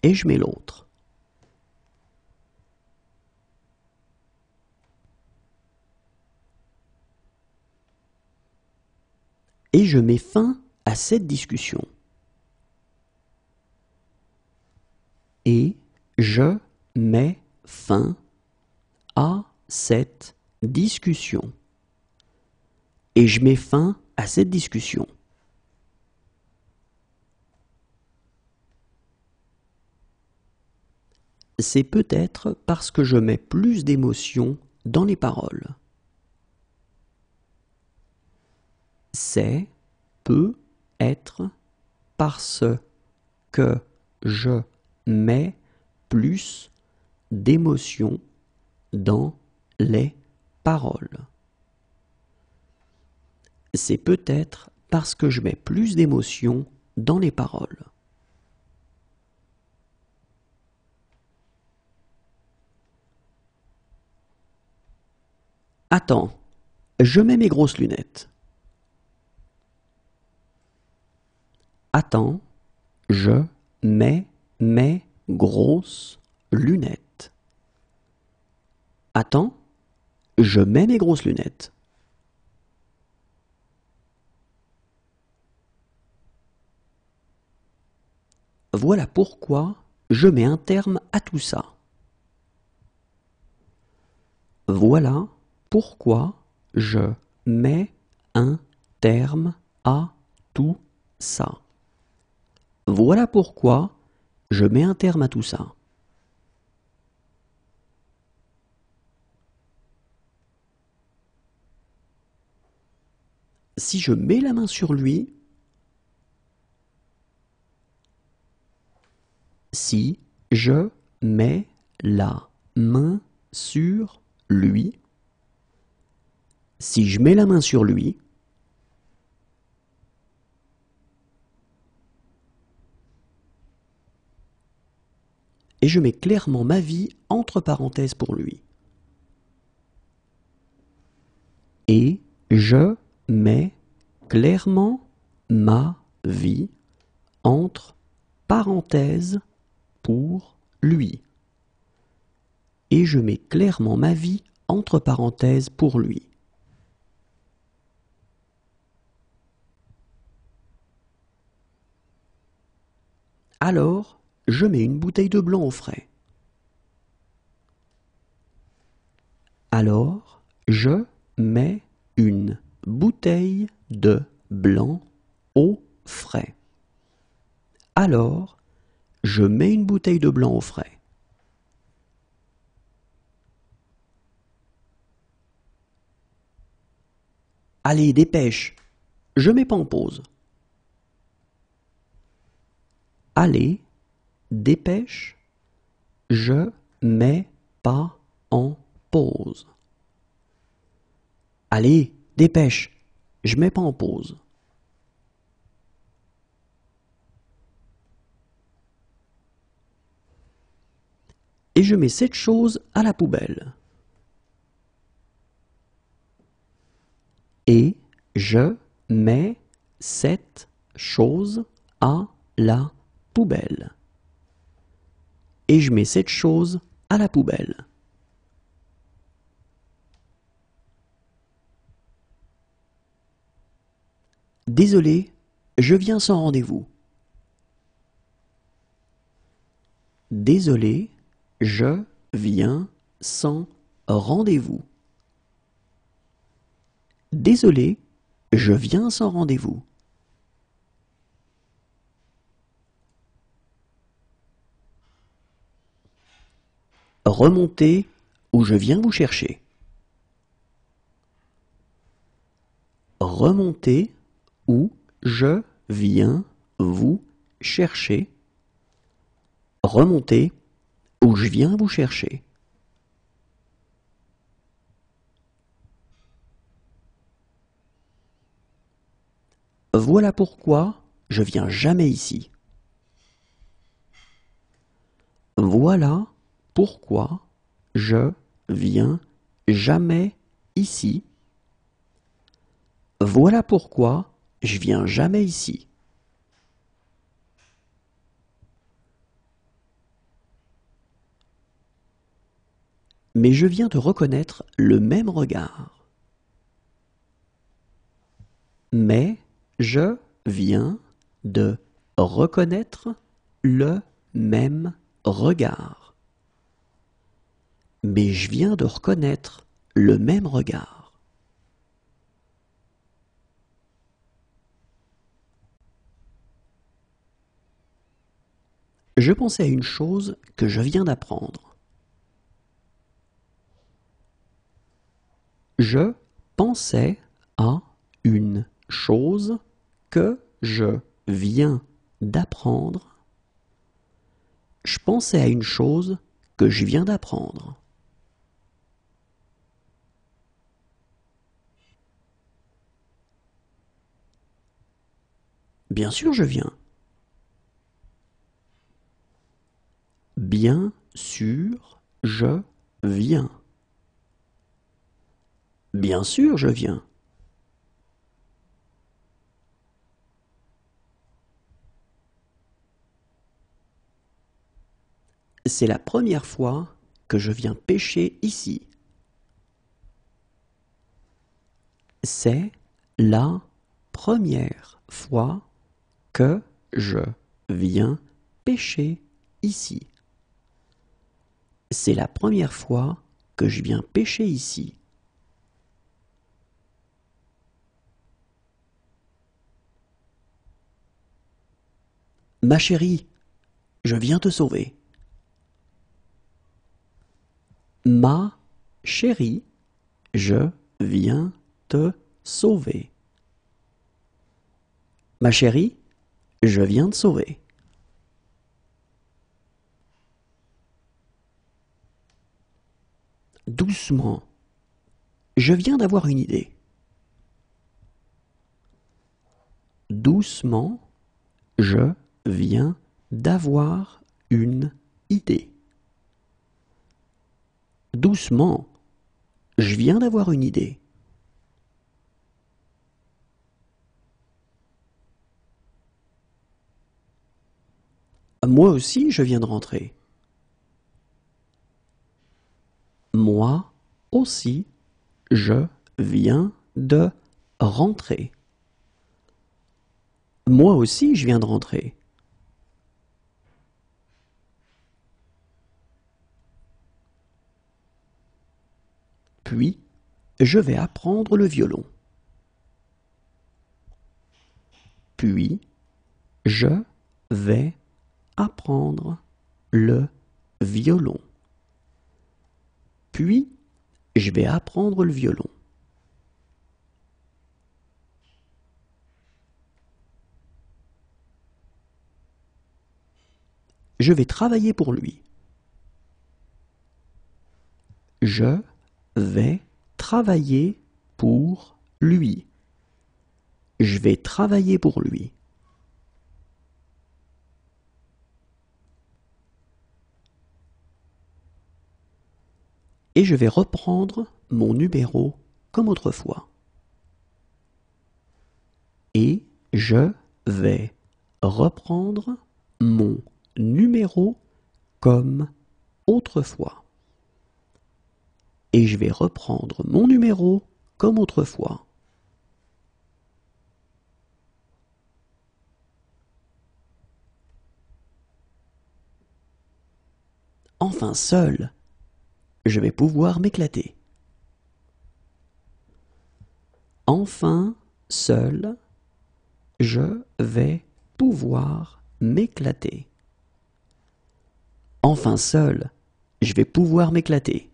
et je mets l'autre. Et je mets fin à cette discussion. Et je mets fin à cette discussion. Et je mets fin à cette discussion. C'est peut-être parce que je mets plus d'émotion dans les paroles. C'est peut-être parce que je mets plus d'émotion dans les paroles. C'est peut-être parce que je mets plus d'émotion dans les paroles. Attends, je mets mes grosses lunettes. Attends, je mets mes grosses lunettes. Attends, je mets mes grosses lunettes. Voilà pourquoi je mets un terme à tout ça. Voilà pourquoi je mets un terme à tout ça. Voilà pourquoi je mets un terme à tout ça. Si je mets la main sur lui, si je mets la main sur lui, Si je mets la main sur lui, et je mets clairement ma vie entre parenthèses pour lui. Et je mets clairement ma vie entre parenthèses pour lui. Et je mets clairement ma vie entre parenthèses pour lui. Alors, je mets une bouteille de blanc au frais. Alors, je mets une bouteille de blanc au frais. Alors, je mets une bouteille de blanc au frais. Allez, dépêche, je mets pas en pause. Allez, dépêche, je mets pas en pause. Allez, dépêche, je mets pas en pause. Et je mets cette chose à la poubelle. Et je mets cette chose à la poubelle. Et je mets cette chose à la poubelle. Désolé, je viens sans rendez-vous. Désolé, je viens sans rendez-vous. Désolé, je viens sans rendez-vous. Remontez ou je viens vous chercher. Remontez ou je viens vous chercher. Remontez ou je viens vous chercher. Voilà pourquoi je viens jamais ici. Voilà pourquoi je viens jamais ici. Voilà pourquoi je viens jamais ici. Mais je viens de reconnaître le même regard. Mais je viens de reconnaître le même regard. Mais je viens de reconnaître le même regard. Je pensais à une chose que je viens d'apprendre. Je pensais à une chose que je viens d'apprendre. Je pensais à une chose que je viens d'apprendre. Bien sûr, je viens. Bien sûr, je viens. Bien sûr, je viens. C'est la première fois que je viens pêcher ici. C'est la première fois que je viens pêcher ici. C'est la première fois que je viens pêcher ici. Ma chérie, je viens te sauver. Ma chérie, je viens te sauver. Ma chérie, je viens te sauver. Doucement, Je viens d'avoir une idée. Doucement, je viens d'avoir une idée. Doucement, je viens d'avoir une idée. Moi aussi, je viens de rentrer. Moi aussi, je viens de rentrer. Moi aussi, je viens de rentrer. Puis, je vais apprendre le violon. Puis, je vais apprendre le violon. Puis, je vais apprendre le violon. Je vais travailler pour lui. Je vais travailler pour lui. Je vais travailler pour lui. Et je vais reprendre mon numéro comme autrefois. Et je vais reprendre mon numéro comme autrefois. Et je vais reprendre mon numéro comme autrefois. Enfin seul, je vais pouvoir m'éclater. Enfin seul, je vais pouvoir m'éclater. Enfin seul, je vais pouvoir m'éclater.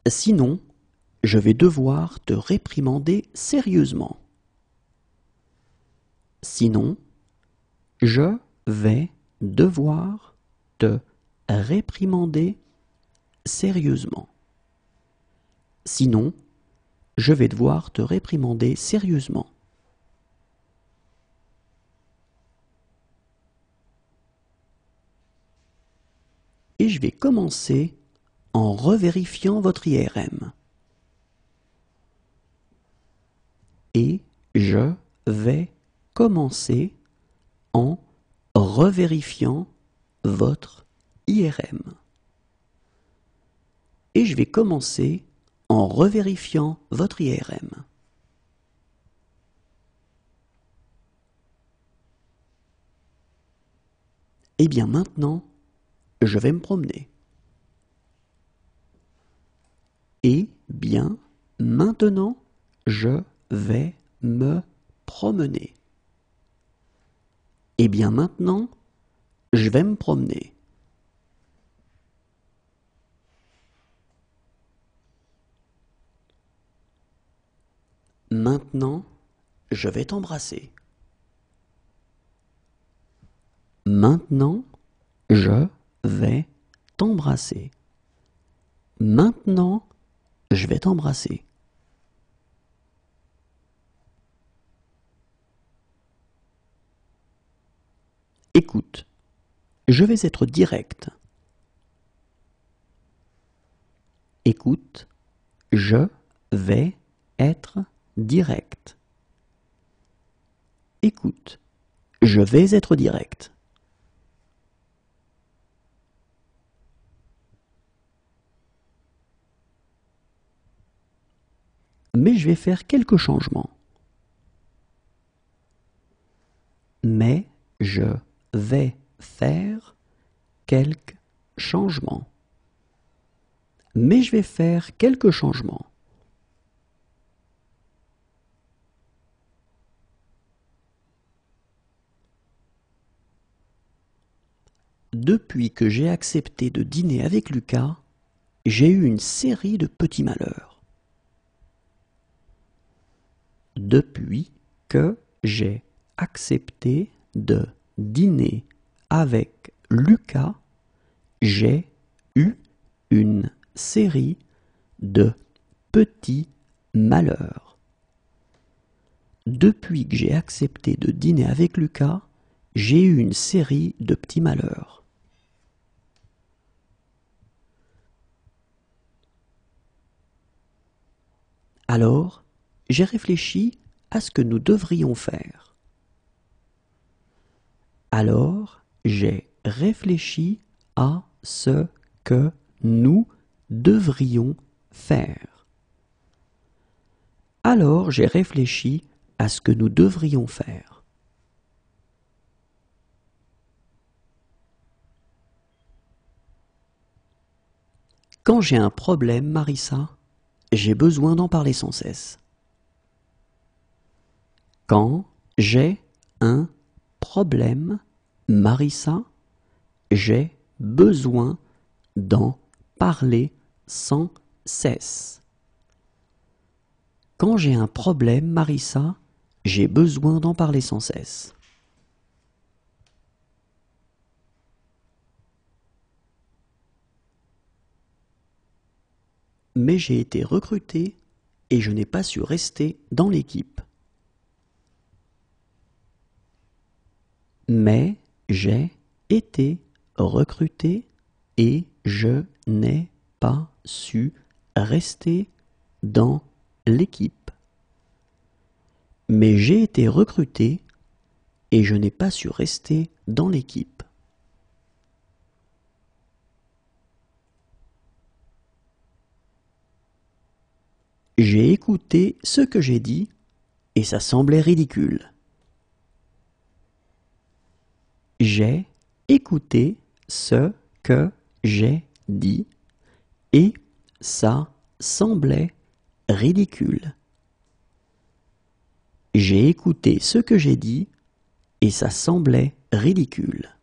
Sinon, je vais devoir te réprimander sérieusement. Sinon, je vais devoir te réprimander sérieusement. Sinon, je vais devoir te réprimander sérieusement. Et je vais commencer en revérifiant votre IRM. Et je vais commencer en revérifiant votre IRM. Et je vais commencer en revérifiant votre IRM. Et bien maintenant, je vais me promener. Et bien maintenant, je vais me promener. Et bien maintenant, je vais me promener. Maintenant, je vais t'embrasser. Maintenant, je vais t'embrasser. Maintenant, je vais t'embrasser. Écoute, je vais être direct. Écoute, je vais être direct. Écoute, je vais être direct. Mais je vais faire quelques changements. Mais je vais faire quelques changements. Mais je vais faire quelques changements. Depuis que j'ai accepté de dîner avec Lucas, j'ai eu une série de petits malheurs. Depuis que j'ai accepté de dîner avec Lucas, j'ai eu une série de petits malheurs. Depuis que j'ai accepté de dîner avec Lucas, j'ai eu une série de petits malheurs. Alors, j'ai réfléchi à ce que nous devrions faire. Alors, j'ai réfléchi à ce que nous devrions faire. Alors, j'ai réfléchi à ce que nous devrions faire. Quand j'ai un problème, Marissa, j'ai besoin d'en parler sans cesse. Quand j'ai un problème, Marissa, j'ai besoin d'en parler sans cesse. Quand j'ai un problème, Marissa, j'ai besoin d'en parler sans cesse. Mais j'ai été recruté et je n'ai pas su rester dans l'équipe. Mais j'ai été recruté et je n'ai pas su rester dans l'équipe. Mais j'ai été recruté et je n'ai pas su rester dans l'équipe. J'ai écouté ce que j'ai dit et ça semblait ridicule. J'ai écouté ce que j'ai dit et ça semblait ridicule. J'ai écouté ce que j'ai dit et ça semblait ridicule.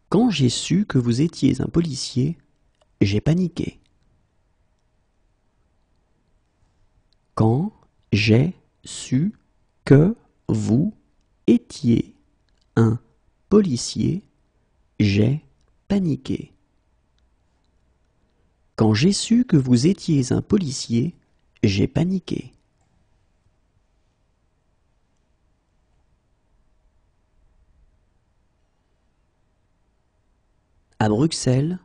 Quand j'ai su que vous étiez un policier, j'ai paniqué. Quand j'ai su que vous étiez un policier, j'ai paniqué. Quand j'ai su que vous étiez un policier, j'ai paniqué. À Bruxelles,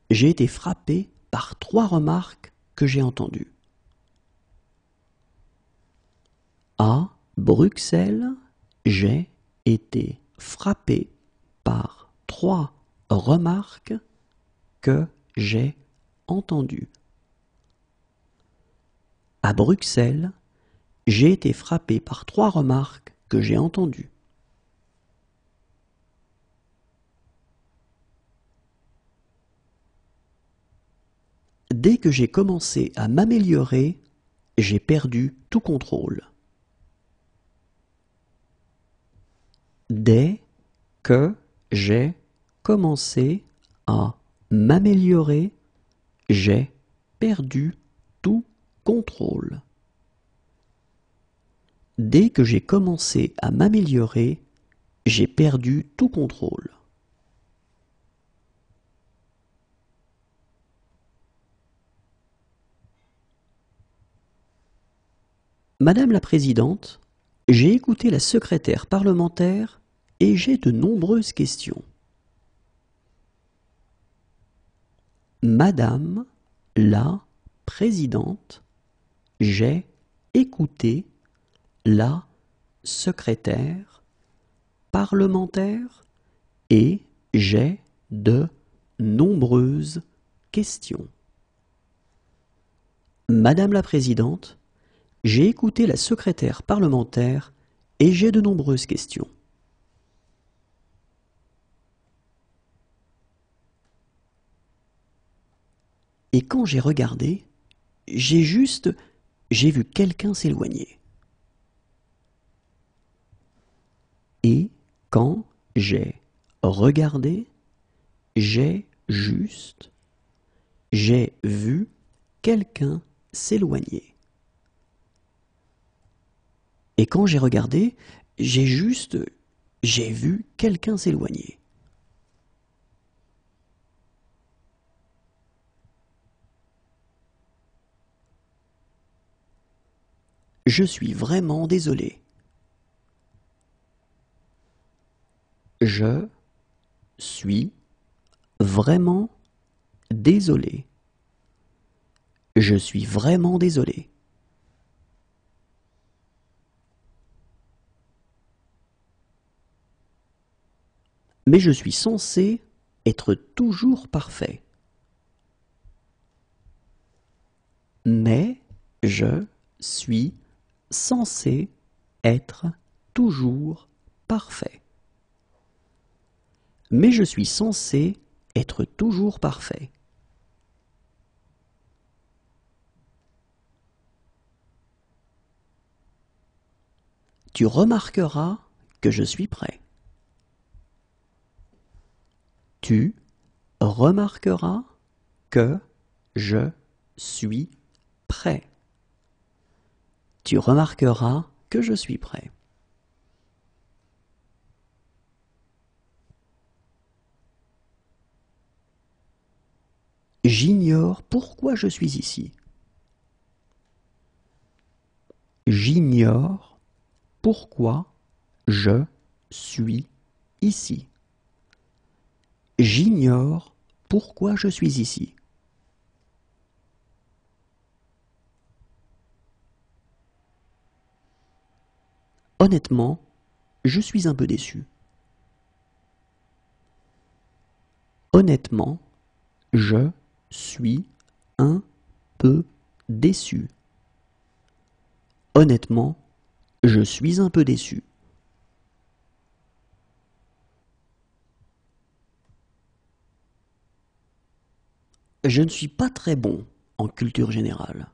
j'ai été frappé par 3 remarques que j'ai entendues. À Bruxelles, j'ai été frappé par 3 remarques que j'ai entendues. À Bruxelles, j'ai été frappé par 3 remarques que j'ai entendues. Dès que j'ai commencé à m'améliorer, j'ai perdu tout contrôle. Dès que j'ai commencé à m'améliorer, j'ai perdu tout contrôle. Dès que j'ai commencé à m'améliorer, j'ai perdu tout contrôle. Madame la Présidente, j'ai écouté la secrétaire parlementaire et j'ai de nombreuses questions. Madame la Présidente, j'ai écouté la secrétaire parlementaire et j'ai de nombreuses questions. Madame la Présidente, j'ai écouté la secrétaire parlementaire et j'ai de nombreuses questions. Et quand j'ai regardé, j'ai vu quelqu'un s'éloigner. Et quand j'ai regardé, j'ai vu quelqu'un s'éloigner. Et quand j'ai regardé, j'ai vu quelqu'un s'éloigner. Je suis vraiment désolé. Je suis vraiment désolé. Je suis vraiment désolé. Mais je suis censé être toujours parfait. Mais je suis censé être toujours parfait. Mais je suis censé être toujours parfait. Tu remarqueras que je suis prêt. Tu remarqueras que je suis prêt. Tu remarqueras que je suis prêt. J'ignore pourquoi je suis ici. J'ignore pourquoi je suis ici. J'ignore pourquoi je suis ici. Honnêtement, je suis un peu déçu. Honnêtement, je suis un peu déçu. Honnêtement, je suis un peu déçu. Je ne suis pas très bon en culture générale.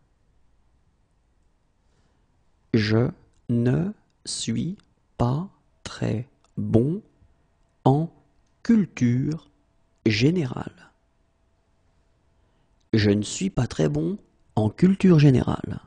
Je ne suis pas très bon en culture générale. Je ne suis pas très bon en culture générale.